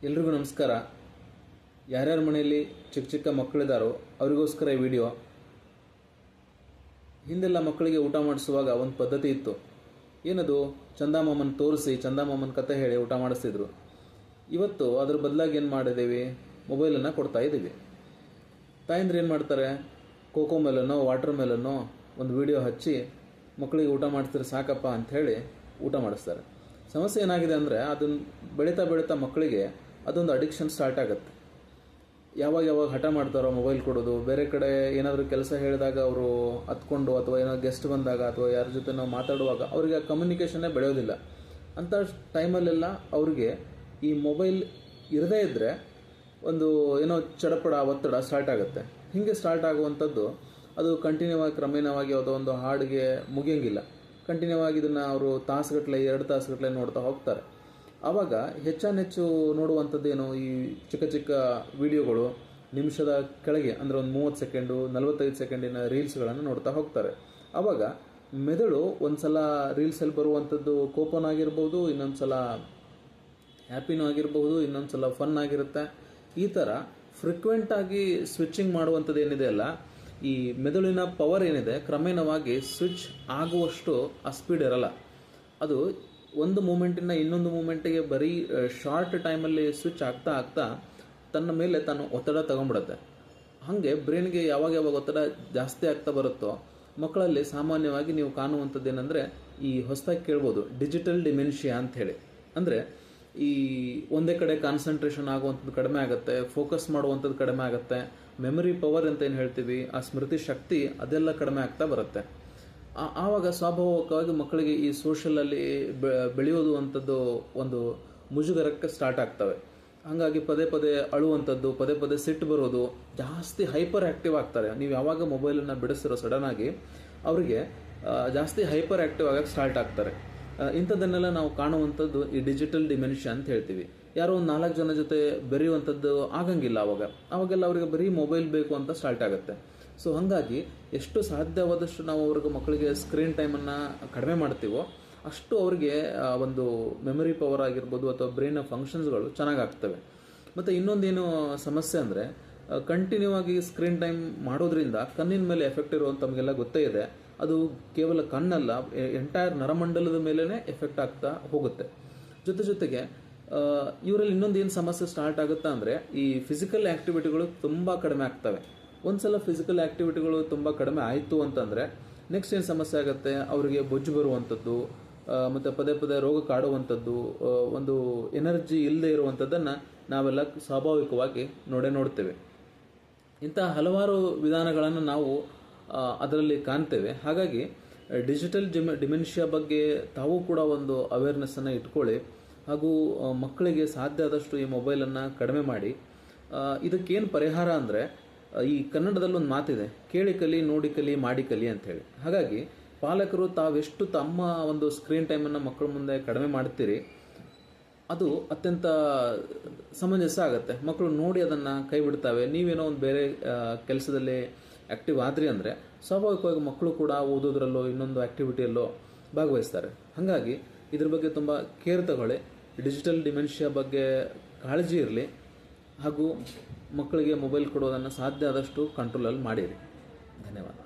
ಎಲ್ರಿಗೂ ನಮಸ್ಕಾರ. ಯಾರ್ಯಾರ ಮನೆಯಲ್ಲಿ ಚಿಕ್ಕ ಚಿಕ್ಕ ಮಕ್ಕಳಿದ್ದಾರೋ ಅವರಿಗೋಸ್ಕರ ಈ ವಿಡಿಯೋ. ಹಿಂದೆಲ್ಲ ಮಕ್ಕಳಿಗೆ ಊಟ ಮಾಡಿಸುವಾಗ ಒಂದು ಪದ್ಧತಿ ಇತ್ತು. ಏನದು? ಚಂದಮಾಮನ ತೋರಿಸಿ ಚಂದಮಾಮನ ಕತೆ ಹೇಳಿ ಊಟ ಮಾಡಿಸ್ತಿದ್ರು. ಇವತ್ತು ಅದ್ರ ಬದಲಾಗಿ ಏನು ಮಾಡಿದ್ದೀವಿ? ಮೊಬೈಲನ್ನು ಕೊಡ್ತಾ ಇದ್ದೀವಿ. ತಾಯಂದ್ರೆ ಏನು ಮಾಡ್ತಾರೆ? ಕೋಕೋ ಮೇಲನೋ ವಾಟರ್ ಮೇಲನೋ ಒಂದು ವಿಡಿಯೋ ಹಚ್ಚಿ ಮಕ್ಕಳಿಗೆ ಊಟ ಮಾಡಿಸಿದ್ರೆ ಸಾಕಪ್ಪ ಅಂಥೇಳಿ ಊಟ ಮಾಡಿಸ್ತಾರೆ. ಸಮಸ್ಯೆ ಏನಾಗಿದೆ ಅಂದರೆ ಅದನ್ನು ಬೆಳೀತಾ ಮಕ್ಕಳಿಗೆ ಅದೊಂದು ಅಡಿಕ್ಷನ್ ಸ್ಟಾರ್ಟ್ ಆಗುತ್ತೆ. ಯಾವಾಗ ಹಠ ಮಾಡ್ತಾರೋ ಮೊಬೈಲ್ ಕೊಡೋದು, ಬೇರೆ ಕಡೆ ಏನಾದರೂ ಕೆಲಸ ಹೇಳಿದಾಗ ಅವರು ಹತ್ಕೊಂಡು ಅಥವಾ ಏನೋ ಗೆಸ್ಟ್ ಬಂದಾಗ ಅಥವಾ ಯಾರ ಜೊತೆ ನಾವು ಮಾತಾಡುವಾಗ ಅವರಿಗೆ ಕಮ್ಯುನಿಕೇಷನ್ನೇ ಬೆಳೆಯೋದಿಲ್ಲ. ಅಂಥ ಟೈಮಲ್ಲೆಲ್ಲ ಅವ್ರಿಗೆ ಈ ಮೊಬೈಲ್ ಇರದೇ ಇದ್ದರೆ ಒಂದು ಏನೋ ಚಡಪಡ ಒತ್ತಡ ಸ್ಟಾರ್ಟ್ ಆಗುತ್ತೆ. ಹೀಗೆ ಸ್ಟಾರ್ಟ್ ಆಗುವಂಥದ್ದು ಅದು ಕಂಟಿನ್ಯೂ ಆಗಿ ಕ್ರಮೇಣವಾಗಿ ಯಾವುದೋ ಒಂದು ಹಾಡಿಗೆ ಮುಗಿಯೋಂಗಿಲ್ಲ. ಕಂಟಿನ್ಯೂ ಆಗಿ ಇದನ್ನು ಅವರು ತಾಸುಗಟ್ಟಲೆ 2 ತಾಸುಗಟ್ಟಲೆ ನೋಡ್ತಾ ಹೋಗ್ತಾರೆ. ಆವಾಗ ಹೆಚ್ಚಾನೆಚ್ಚು ನೋಡುವಂಥದ್ದೇನು? ಈ ಚಿಕ್ಕ ವಿಡಿಯೋಗಳು ನಿಮಿಷದ ಕೆಳಗೆ, ಅಂದರೆ ಒಂದು 30 ಸೆಕೆಂಡು 45 ಸೆಕೆಂಡಿನ ರೀಲ್ಸ್ಗಳನ್ನು ನೋಡ್ತಾ ಹೋಗ್ತಾರೆ. ಆವಾಗ ಮೆದುಳು ಒಂದು ಸಲ ರೀಲ್ಸಲ್ಲಿ ಬರುವಂಥದ್ದು ಕೋಪನೂ ಆಗಿರ್ಬೋದು, ಇನ್ನೊಂದು ಸಲ ಹ್ಯಾಪಿನೂ ಆಗಿರ್ಬೋದು, ಇನ್ನೊಂದು ಸಲ ಫನ್ ಆಗಿರುತ್ತೆ. ಈ ಥರ ಫ್ರೀಕ್ವೆಂಟಾಗಿ ಸ್ವಿಚ್ಚಿಂಗ್ ಮಾಡುವಂಥದ್ದು ಏನಿದೆ ಅಲ್ಲ, ಈ ಮೆದುಳಿನ ಪವರ್ ಏನಿದೆ ಕ್ರಮೇಣವಾಗಿ ಸ್ವಿಚ್ ಆಗುವಷ್ಟು ಆ ಸ್ಪೀಡ್ ಇರಲ್ಲ. ಅದು ಒಂದು ಮೂಮೆಂಟಿಂದ ಇನ್ನೊಂದು ಮೂಮೆಂಟಿಗೆ ಬರೀ ಶಾರ್ಟ್ ಟೈಮಲ್ಲಿ ಸ್ವಿಚ್ ಆಗ್ತಾ ತನ್ನ ಮೇಲೆ ತಾನು ಒತ್ತಡ ತಗೊಂಡ್ಬಿಡುತ್ತೆ. ಹಾಗೆ ಬ್ರೈನ್ಗೆ ಯಾವಾಗ ಒತ್ತಡ ಜಾಸ್ತಿ ಆಗ್ತಾ ಬರುತ್ತೋ ಮಕ್ಕಳಲ್ಲಿ ಸಾಮಾನ್ಯವಾಗಿ ನೀವು ಕಾಣುವಂಥದ್ದು ಏನಂದರೆ, ಈ ಹೊಸದಾಗಿ ಕೇಳ್ಬೋದು ಡಿಜಿಟಲ್ ಡಿಮೆನ್ಷಿಯಾ ಅಂಥೇಳಿ. ಅಂದರೆ ಈ ಒಂದೇ ಕಡೆ ಕಾನ್ಸಂಟ್ರೇಷನ್ ಆಗುವಂಥದ್ದು ಕಡಿಮೆ ಆಗುತ್ತೆ, ಫೋಕಸ್ ಮಾಡುವಂಥದ್ದು ಕಡಿಮೆ ಆಗುತ್ತೆ, ಮೆಮೊರಿ ಪವರ್ ಅಂತ ಏನು ಹೇಳ್ತೀವಿ, ಆ ಸ್ಮೃತಿ ಶಕ್ತಿ ಅದೆಲ್ಲ ಕಡಿಮೆ ಆಗ್ತಾ ಬರುತ್ತೆ. ಆವಾಗ ಸ್ವಾಭಾವಿಕವಾಗಿ ಮಕ್ಕಳಿಗೆ ಈ ಸೋಷಲಲ್ಲಿ ಬೆಳೆಯೋದು ಅಂಥದ್ದು ಒಂದು ಮುಜುಗರಕ್ಕೆ ಸ್ಟಾರ್ಟ್ ಆಗ್ತವೆ. ಹಾಗಾಗಿ ಪದೇ ಅಳುವಂಥದ್ದು, ಪದೇ ಸಿಟ್ಟು ಬರೋದು, ಜಾಸ್ತಿ ಹೈಪರ್ ಆ್ಯಕ್ಟಿವ್ ಆಗ್ತಾರೆ. ನೀವು ಯಾವಾಗ ಮೊಬೈಲನ್ನು ಬಿಡಿಸಿರೋ ಸಡನ್ನಾಗಿ ಅವರಿಗೆ ಜಾಸ್ತಿ ಹೈಪರ್ ಆ್ಯಕ್ಟಿವ್ ಆಗಕ್ಕೆ ಸ್ಟಾರ್ಟ್ ಆಗ್ತಾರೆ. ಇಂಥದ್ದನ್ನೆಲ್ಲ ನಾವು ಕಾಣುವಂಥದ್ದು ಈ ಡಿಜಿಟಲ್ ಡಿಮೆನ್ಷಿಯಾ ಅಂತ ಹೇಳ್ತೀವಿ. ಯಾರೋ ಒಂದು 4 ಜನ ಜೊತೆ ಬೆರೆಯುವಂಥದ್ದು ಆಗಂಗಿಲ್ಲ. ಅವಾಗೆಲ್ಲ ಅವರಿಗೆ ಬರೀ ಮೊಬೈಲ್ ಬೇಕು ಅಂತ ಸ್ಟಾರ್ಟ್ ಆಗುತ್ತೆ. ಸೊ ಹಾಗಾಗಿ ಎಷ್ಟು ಸಾಧ್ಯವಾದಷ್ಟು ನಾವು ಮಕ್ಕಳಿಗೆ ಸ್ಕ್ರೀನ್ ಟೈಮನ್ನು ಕಡಿಮೆ ಮಾಡ್ತೀವೋ ಅಷ್ಟು ಅವರಿಗೆ ಒಂದು ಮೆಮೊರಿ ಪವರ್ ಆಗಿರ್ಬೋದು ಅಥವಾ ಬ್ರೈನ್ನ ಫಂಕ್ಷನ್ಸ್ಗಳು ಚೆನ್ನಾಗಾಗ್ತವೆ. ಮತ್ತು ಇನ್ನೊಂದೇನು ಸಮಸ್ಯೆ ಅಂದರೆ, ಕಂಟಿನ್ಯೂ ಆಗಿ ಸ್ಕ್ರೀನ್ ಟೈಮ್ ಮಾಡೋದ್ರಿಂದ ಕಣ್ಣಿನ ಮೇಲೆ ಎಫೆಕ್ಟ್ ಇರುವಂಥ ತಮಗೆಲ್ಲ ಗೊತ್ತೇ ಇದೆ. ಅದು ಕೇವಲ ಕಣ್ಣಲ್ಲ, ಎಂಟೈರ್ ನರಮಂಡಲದ ಮೇಲೇ ಎಫೆಕ್ಟ್ ಆಗ್ತಾ ಹೋಗುತ್ತೆ. ಜೊತೆಗೆ ಇವರಲ್ಲಿ ಇನ್ನೊಂದು ಏನು ಸಮಸ್ಯೆ ಸ್ಟಾರ್ಟ್ ಆಗುತ್ತಾ ಅಂದರೆ, ಈ ಫಿಸಿಕಲ್ ಆ್ಯಕ್ಟಿವಿಟಿಗಳು ತುಂಬ ಕಡಿಮೆ ಆಗ್ತವೆ. ಒಂದ್ಸಲ ಫಿಸಿಕಲ್ ಆ್ಯಕ್ಟಿವಿಟಿಗಳು ತುಂಬ ಕಡಿಮೆ ಆಯಿತು ಅಂತಂದರೆ ನೆಕ್ಸ್ಟ್ ಏನು ಸಮಸ್ಯೆ ಆಗುತ್ತೆ? ಅವರಿಗೆ ಬೊಜ್ಜು ಬರುವಂಥದ್ದು, ಮತ್ತು ಪದೇ ರೋಗ ಕಾಡುವಂಥದ್ದು, ಒಂದು ಎನರ್ಜಿ ಇಲ್ಲದೆ ಇರುವಂಥದ್ದನ್ನು ನಾವೆಲ್ಲ ಸ್ವಾಭಾವಿಕವಾಗಿ ನೋಡ್ತೇವೆ. ಇಂಥ ಹಲವಾರು ವಿಧಾನಗಳನ್ನು ನಾವು ಅದರಲ್ಲಿ ಕಾಣ್ತೇವೆ. ಹಾಗಾಗಿ ಡಿಜಿಟಲ್ ಡಿಮೆನ್ಷಿಯಾ ಬಗ್ಗೆ ತಾವು ಕೂಡ ಒಂದು ಅವೇರ್ನೆಸ್ಸನ್ನು ಇಟ್ಕೊಳ್ಳಿ. ಹಾಗೂ ಮಕ್ಕಳಿಗೆ ಸಾಧ್ಯ ಆದಷ್ಟು ಈ ಮೊಬೈಲನ್ನು ಕಡಿಮೆ ಮಾಡಿ. ಇದಕ್ಕೇನು ಪರಿಹಾರ ಅಂದರೆ, ಈ ಕನ್ನಡದಲ್ಲೊಂದು ಮಾತಿದೆ, ಕೇಳಿ ಕಲಿ, ನೋಡಿ ಕಲಿ, ಮಾಡಿ ಕಲಿ ಅಂಥೇಳಿ. ಹಾಗಾಗಿ ಪಾಲಕರು ತಾವೆಷ್ಟು ತಮ್ಮ ಒಂದು ಸ್ಕ್ರೀನ್ ಟೈಮನ್ನು ಮಕ್ಕಳ ಮುಂದೆ ಕಡಿಮೆ ಮಾಡ್ತೀರಿ ಅದು ಅತ್ಯಂತ ಸಮಂಜಸ ಆಗುತ್ತೆ. ಮಕ್ಕಳು ನೋಡಿ ಅದನ್ನು ಕೈ ಬಿಡ್ತವೆ. ನೀವೇನೋ ಒಂದು ಬೇರೆ ಕೆಲಸದಲ್ಲಿ ಆ್ಯಕ್ಟಿವ್ ಆದ್ರಿ ಅಂದರೆ ಸ್ವಾಭಾವಿಕವಾಗಿ ಮಕ್ಕಳು ಕೂಡ ಓದೋದ್ರಲ್ಲೋ ಇನ್ನೊಂದು ಆ್ಯಕ್ಟಿವಿಟಿಯಲ್ಲೋ ಭಾಗವಹಿಸ್ತಾರೆ. ಹಾಗಾಗಿ ಇದ್ರ ಬಗ್ಗೆ ತುಂಬ ಕೇರ್ ತಗೊಳ್ಳಿ. ಡಿಜಿಟಲ್ ಡಿಮೆನ್ಷಿಯಾ ಬಗ್ಗೆ ಕಾಳಜಿ ಇರಲಿ. ಹಾಗೂ ಮಕ್ಕಳಿಗೆ ಮೊಬೈಲ್ ಕೊಡೋದನ್ನು ಸಾಧ್ಯ ಆದಷ್ಟು ಕಂಟ್ರೋಲಲ್ಲಿ ಮಾಡಿರಿ. ಧನ್ಯವಾದ.